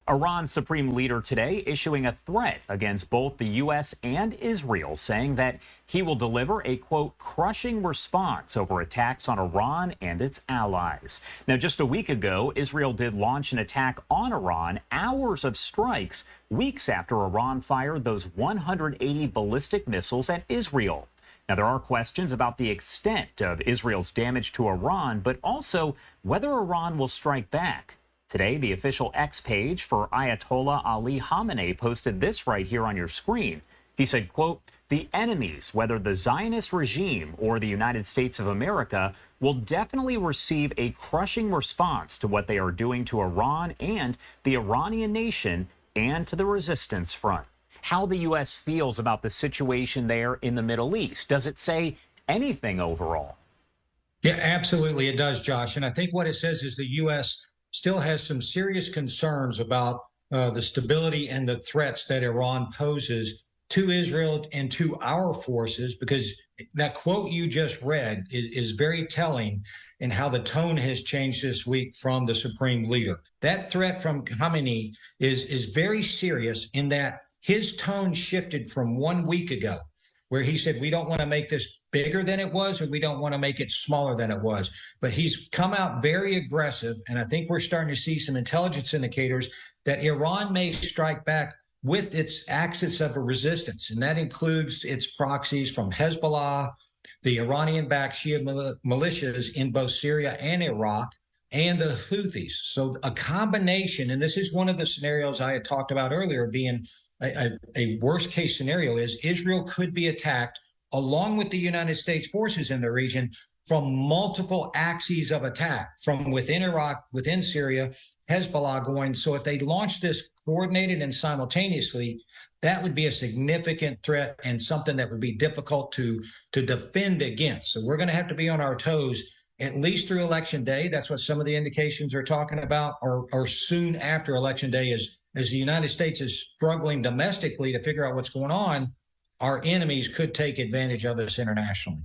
Iran's supreme leader today issuing a threat against both the U.S. and Israel, saying that he will deliver a, quote, crushing response over attacks on Iran and its allies. Now, just a week ago, Israel did launch an attack on Iran, hours of strikes, weeks after Iran fired those 180 ballistic missiles at Israel. Now, there are questions about the extent of Israel's damage to Iran, but also whether Iran will strike back. Today, the official X page for Ayatollah Ali Khamenei posted this right here on your screen. He said, quote, "The enemies, whether the Zionist regime or the United States of America, will definitely receive a crushing response to what they are doing to Iran and the Iranian nation and to the resistance front." How the U.S. feels about the situation there in the Middle East. Does it say anything overall? Yeah, absolutely it does, Josh. And I think what it says is the U.S. still has some serious concerns about the stability and the threats that Iran poses to Israel and to our forces, because that quote you just read is very telling in how the tone has changed this week from the supreme leader. That threat from Khamenei is very serious in that his tone shifted from 1 week ago, where he said, we don't want to make this bigger than it was, or we don't want to make it smaller than it was. But he's come out very aggressive, and I think we're starting to see some intelligence indicators that Iran may strike back with its axis of a resistance, and that includes its proxies from Hezbollah, the Iranian-backed Shia militias in both Syria and Iraq, and the Houthis. So a combination, and this is one of the scenarios I had talked about earlier being a worst case scenario, is Israel could be attacked along with the United States forces in the region from multiple axes of attack, from within Iraq, within Syria, Hezbollah going. So if they launch this coordinated and simultaneously, that would be a significant threat and something that would be difficult to defend against. So we're going to have to be on our toes at least through Election Day. That's what some of the indications are talking about, or soon after Election Day, as the United States is struggling domestically to figure out what's going on, our enemies could take advantage of us internationally.